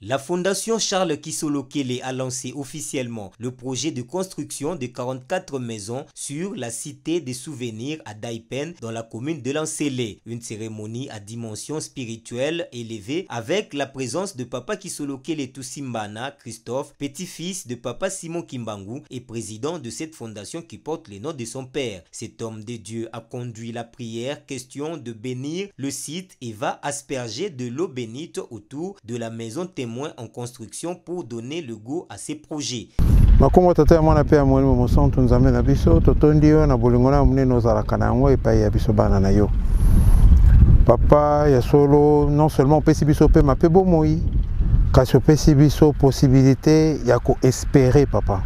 La Fondation Charles Kisolo Kele a lancé officiellement le projet de construction de 44 maisons sur la cité des souvenirs à Daipen dans la commune de Lansele. Une cérémonie à dimension spirituelle élevée avec la présence de Papa Kisolo Kele Tusimbana Christophe, petit-fils de Papa Simon Kimbangu et président de cette fondation qui porte le nom de son père. Cet homme de Dieu a conduit la prière, question de bénir le site et va asperger de l'eau bénite autour de la maison témoin en construction pour donner le goût à ces projets. Makongo tata mwana pe amweli moson tunzame na biso totondio na bolingona muneno zalaka na yango epai ya biso bana na yo. Papa ya solo non seulement pesi biso pe mape bomoi kasi pesi biso possibilité ya ko espérer papa.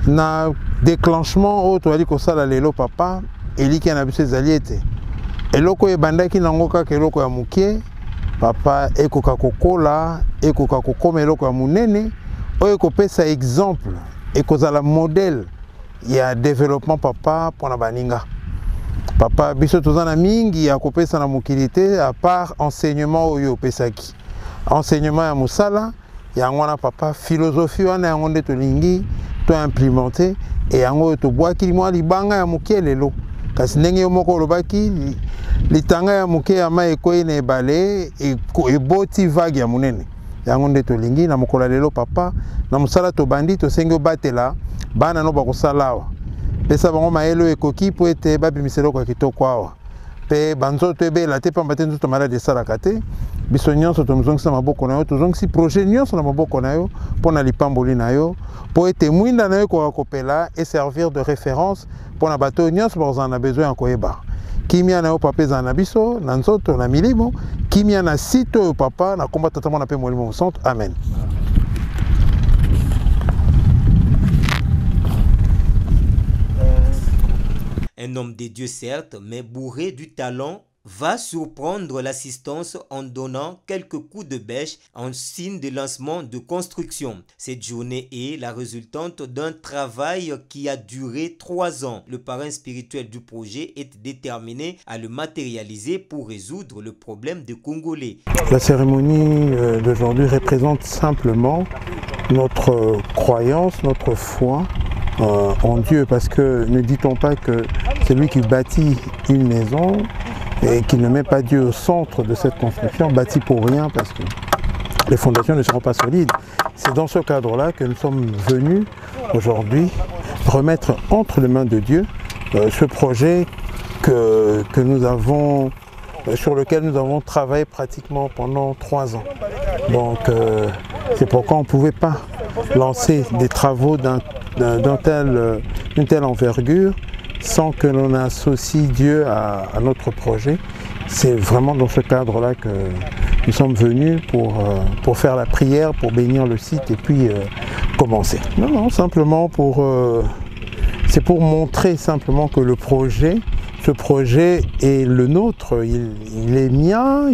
Na déclenchement o to ali ko sala lelo papa eliki na biso zaliete. Eloko ebandaki nango kaka eloko ya mukie. Papa ekoka kokola ekoka kokoma eloko ya munene oyo ekopesa exemple ekozala modèle ya développement papa pona baninga. Papa biso tozana mingi ya kopesa na mokilité à part enseignement oyo opesaki. Enseignement ya musala ya ngwana papa philosophie wana yango nde tolingi to implémenter et yango to bwaki mwa libanga ya mokie lelo. Kasi ndenge yo moko olobaki litanga ya moke ya mai ekoyi na ebale eboti vague ya munene yango nde tolingi na mokolo lelo papa na mosala tobandi tosengi obatela bana no bakosala awa pesa bango mayelo ekoki po ete babimisa eloko ya kitoko awa mpe banzoto ebela te pamba te nzoto malade esalaka te biso nyonso tomozongisa maboko na yo tozongisi projet nyonso na maboko na yo mpo na lipamboli na yo mpo ete mwinda na yo ekoka kopela et servir de référence mpo na bato nyonso bakozala na besoin ya koyeba kimia na yo papa eza na biso na nzoto na milimo kimia na site oyo papa na komba tata mwana mpe molimo mosantu amen. Un homme de Dieu certes, mais bourré du talent, va surprendre l'assistance en donnant quelques coups de bêche en signe de lancement de construction. Cette journée est la résultante d'un travail qui a duré 3 ans. Le parrain spirituel du projet est déterminé à le matérialiser pour résoudre le problème des Congolais. La cérémonie d'aujourd'hui représente simplement notre croyance, notre foi en Dieu, parce que ne dit-on pas que celui qui bâtit une maison et qui ne met pas Dieu au centre de cette construction bâtit pour rien parce que les fondations ne seront pas solides. C'est dans ce cadre-là que nous sommes venus aujourd'hui remettre entre les mains de Dieu ce projet que nous avons, sur lequel nous avons travaillé pratiquement pendant 3 ans. Donc c'est pourquoi on ne pouvait pas lancer des travaux d'une telle envergure sans que l'on associe Dieu à notre projet. C'est vraiment dans ce cadre-là que nous sommes venus pour faire la prière, pour bénir le site et puis commencer. Non, simplement c'est pour montrer simplement que ce projet est le nôtre, il est mien,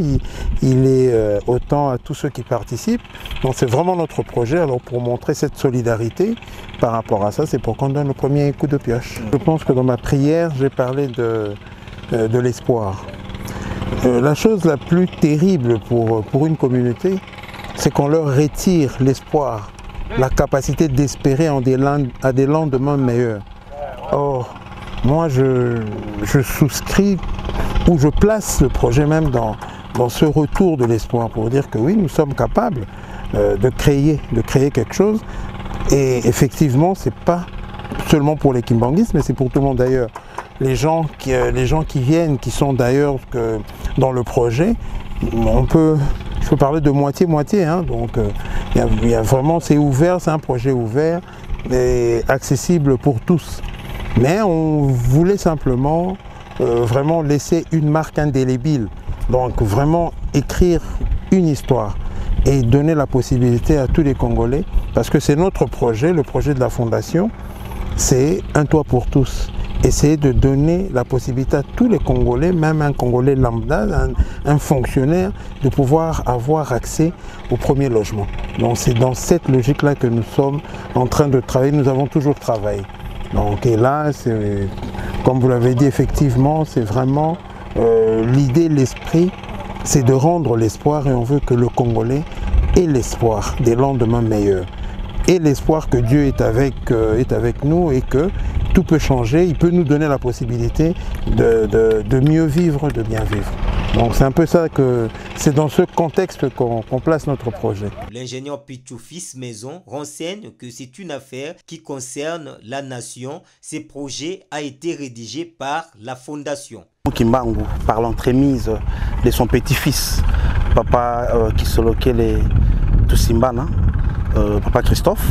il est autant à tous ceux qui participent. Donc c'est vraiment notre projet, alors pour montrer cette solidarité par rapport à ça, c'est pour qu'on donne le premier coup de pioche. Je pense que dans ma prière, j'ai parlé de l'espoir. La chose la plus terrible pour une communauté, c'est qu'on leur retire l'espoir, la capacité d'espérer à des lendemains meilleurs. Or, moi, je souscris ou je place le projet même dans ce retour de l'espoir pour dire que oui, nous sommes capables de créer quelque chose. Et effectivement, ce n'est pas seulement pour les Kimbanguistes, mais c'est pour tout le monde d'ailleurs. Les gens qui viennent, qui sont d'ailleurs dans le projet, je peux parler de moitié-moitié. Hein, donc, il y a vraiment, c'est ouvert, c'est un projet ouvert et accessible pour tous. Mais on voulait simplement vraiment laisser une marque indélébile. Donc vraiment écrire une histoire et donner la possibilité à tous les Congolais, parce que c'est notre projet, le projet de la Fondation, c'est un toit pour tous. Essayer de donner la possibilité à tous les Congolais, même un Congolais lambda, un fonctionnaire, de pouvoir avoir accès au premier logement. Donc c'est dans cette logique-là que nous sommes en train de travailler, nous avons toujours travaillé. Donc, et là, comme vous l'avez dit, effectivement, c'est vraiment l'idée, l'esprit, c'est de rendre l'espoir et on veut que le Congolais et l'espoir des lendemains meilleurs. Et l'espoir que Dieu est avec nous et que tout peut changer, il peut nous donner la possibilité de mieux vivre, de bien vivre. Donc c'est un peu ça que c'est dans ce contexte qu'on place notre projet. L'ingénieur Pichou Fils Maison renseigne que c'est une affaire qui concerne la nation. Ce projet a été rédigé par la fondation. Kimbangu, par l'entremise de son petit-fils, Papa Kisolokele Tusimbana, Papa Christophe,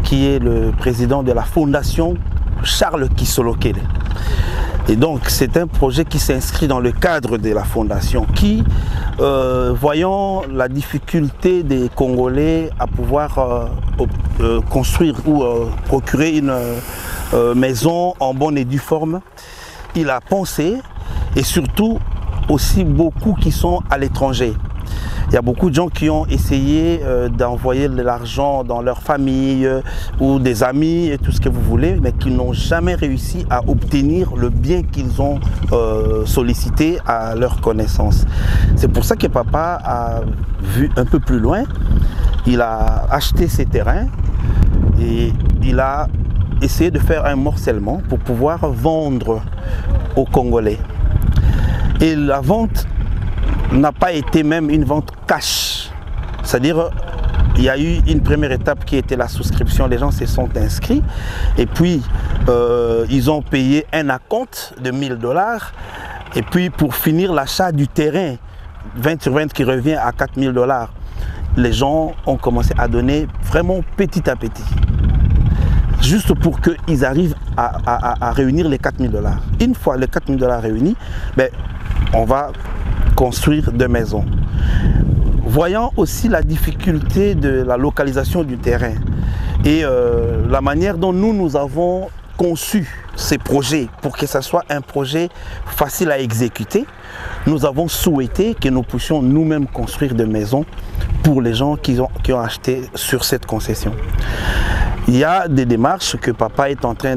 qui est le président de la fondation Charles Kisolokele. Et donc c'est un projet qui s'inscrit dans le cadre de la fondation qui, voyant la difficulté des Congolais à pouvoir construire ou procurer une maison en bonne et due forme, il a pensé, et surtout aussi beaucoup qui sont à l'étranger. Il y a beaucoup de gens qui ont essayé d'envoyer de l'argent dans leur famille ou des amis et tout ce que vous voulez, mais qui n'ont jamais réussi à obtenir le bien qu'ils ont sollicité à leur connaissance. C'est pour ça que papa a vu un peu plus loin. Il a acheté ces terrains et il a essayé de faire un morcellement pour pouvoir vendre aux Congolais. Et la vente n'a pas été même une vente cash. C'est-à-dire, il y a eu une première étape qui était la souscription. Les gens se sont inscrits et puis ils ont payé un acompte de 1000 $. Et puis pour finir l'achat du terrain, 20 sur 20 qui revient à 4000 $, les gens ont commencé à donner vraiment petit à petit. Juste pour qu'ils arrivent à réunir les 4000 $. Une fois les 4000 $ réunis, ben, on va construire des maisons. Voyant aussi la difficulté de la localisation du terrain et la manière dont nous avons conçu ces projets pour que ce soit un projet facile à exécuter, nous avons souhaité que nous puissions nous-mêmes construire des maisons pour les gens qui ont acheté sur cette concession. Il y a des démarches que papa est en train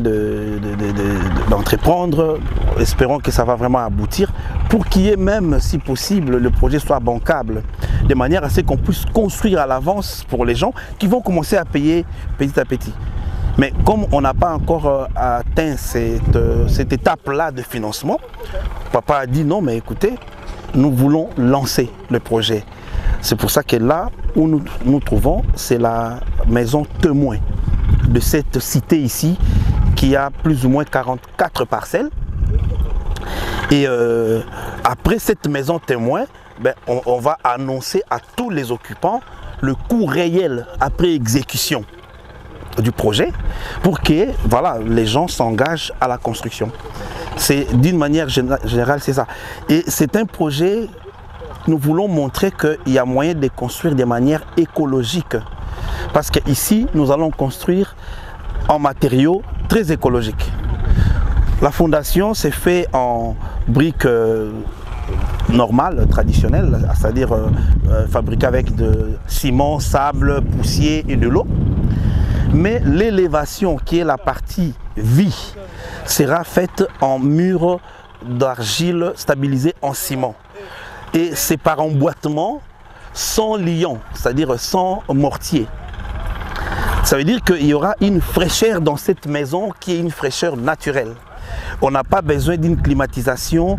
d'entreprendre, espérons que ça va vraiment aboutir, pour qu'il y ait même, si possible, le projet soit bancable, de manière à ce qu'on puisse construire à l'avance pour les gens qui vont commencer à payer petit à petit. Mais comme on n'a pas encore atteint cette étape-là de financement, papa a dit non, mais écoutez, nous voulons lancer le projet. C'est pour ça que là où nous nous trouvons, c'est la maison témoin de cette cité ici qui a plus ou moins 44 parcelles. Et après cette maison témoin, ben, on va annoncer à tous les occupants le coût réel après exécution du projet pour que voilà, les gens s'engagent à la construction. C'est d'une manière générale, c'est ça. Et c'est un projet, nous voulons montrer qu'il y a moyen de construire de manière écologique. Parce qu'ici, nous allons construire en matériaux très écologiques. La fondation s'est faite en briques normales, traditionnelles, c'est-à-dire fabriquées avec de ciment, sable, poussière et de l'eau. Mais l'élévation, qui est la partie vie, sera faite en murs d'argile stabilisés en ciment. Et c'est par emboîtement sans liant, c'est-à-dire sans mortier. Ça veut dire qu'il y aura une fraîcheur dans cette maison qui est une fraîcheur naturelle. On n'a pas besoin d'une climatisation,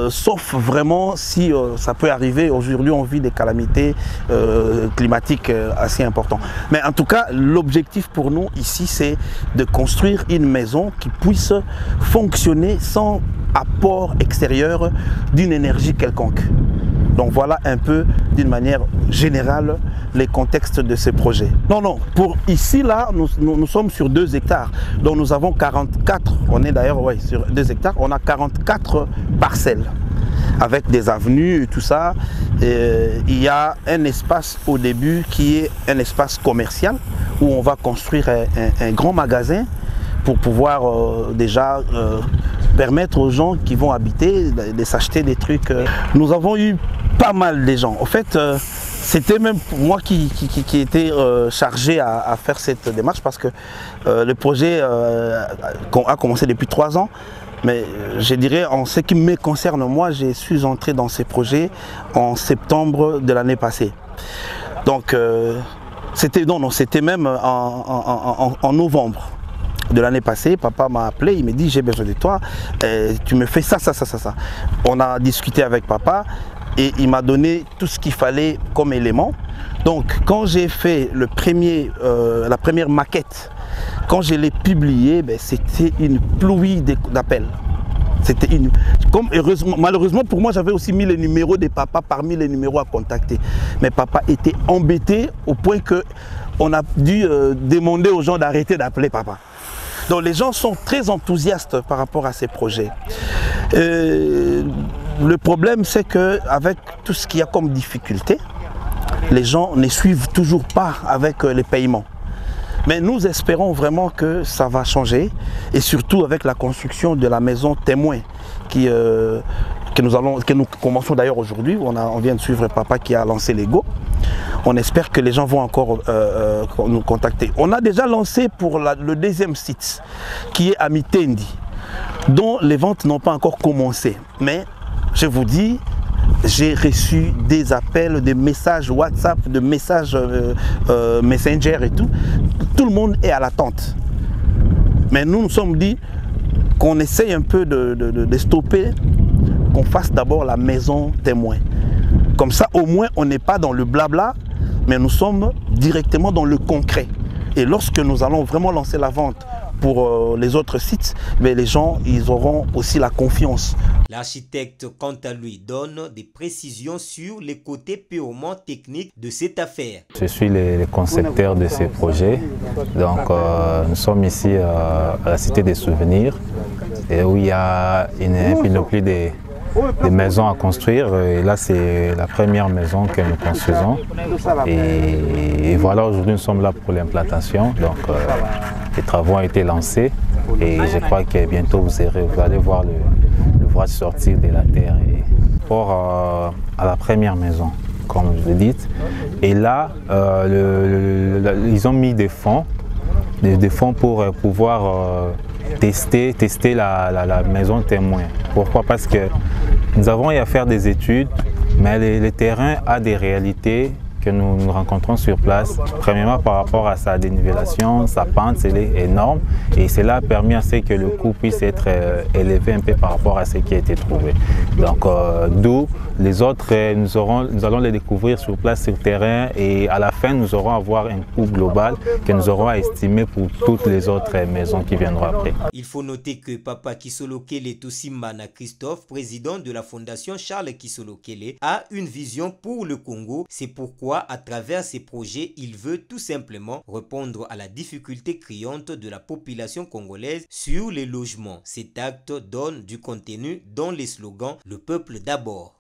sauf vraiment si ça peut arriver. Aujourd'hui, on vit des calamités climatiques assez importantes. Mais en tout cas, l'objectif pour nous ici, c'est de construire une maison qui puisse fonctionner sans apport extérieur d'une énergie quelconque. Donc voilà un peu d'une manière générale les contextes de ces projets. Non, pour ici là, nous sommes sur 2 hectares. Donc nous avons 44, on est d'ailleurs sur 2 hectares, on a 44 parcelles avec des avenues et tout ça. Et il y a un espace au début qui est un espace commercial où on va construire un grand magasin pour pouvoir déjà permettre aux gens qui vont habiter de s'acheter des trucs. Nous avons eu pas mal de gens. En fait, c'était même moi qui était chargé à faire cette démarche parce que le projet a commencé depuis 3 ans. Mais je dirais, en ce qui me concerne moi, je suis entré dans ces projets en septembre de l'année passée. Donc c'était même en novembre de l'année passée. Papa m'a appelé, il m'a dit j'ai besoin de toi, tu me fais ça. On a discuté avec papa et il m'a donné tout ce qu'il fallait comme élément. Donc quand j'ai fait la première maquette, quand je l'ai publiée, c'était une pluie d'appels. Malheureusement pour moi, j'avais aussi mis les numéros de papa parmi les numéros à contacter. Mais papa était embêté au point qu'on a dû demander aux gens d'arrêter d'appeler papa. Donc les gens sont très enthousiastes par rapport à ces projets. Le problème, c'est qu'avec tout ce qu'il y a comme difficulté, les gens ne suivent toujours pas avec les paiements. Mais nous espérons vraiment que ça va changer, et surtout avec la construction de la maison témoin que nous commençons d'ailleurs aujourd'hui. On vient de suivre papa qui a lancé l'ego. On espère que les gens vont encore nous contacter. On a déjà lancé pour le deuxième site qui est à Mitendi, dont les ventes n'ont pas encore commencé. Mais je vous dis, j'ai reçu des appels, des messages WhatsApp, des messages Messenger et tout. Tout le monde est à l'attente. Mais nous nous sommes dit qu'on essaye un peu de stopper, qu'on fasse d'abord la maison témoin. Comme ça, au moins, on n'est pas dans le blabla, mais nous sommes directement dans le concret. Et lorsque nous allons vraiment lancer la vente pour les autres sites, les gens, ils auront aussi la confiance. L'architecte, quant à lui, donne des précisions sur les côtés purement techniques de cette affaire. Je suis le concepteur de ces projets. Donc, nous sommes ici à la Cité des Souvenirs, et où il y a une panoplie des maisons à construire. Et là, c'est la première maison que nous construisons. Et voilà, aujourd'hui, nous sommes là pour l'implantation. Donc, les travaux ont été lancés et je crois que bientôt vous allez voir l'ouvrage sortir de la terre. Et pour à la première maison, comme je l'ai dit. Et là, ils ont mis des fonds pour pouvoir tester la maison témoin. Pourquoi? Parce que nous avons eu à faire des études, mais le terrain a des réalités que nous rencontrons sur place. Premièrement, par rapport à sa dénivellation, sa pente, c'est énorme, et cela a permis à ce que le coût puisse être élevé un peu par rapport à ce qui a été trouvé. Donc, d'où les autres, nous allons les découvrir sur place, sur le terrain, et à la fin, nous aurons à avoir un coût global que nous aurons à estimer pour toutes les autres maisons qui viendront après. Il faut noter que Papa Kisolokele Tosimana Christophe, président de la Fondation Charles Kisolokele, a une vision pour le Congo. C'est pourquoi, à travers ces projets, il veut tout simplement répondre à la difficulté criante de la population congolaise sur les logements. Cet acte donne du contenu dans les slogans « Le peuple d'abord ».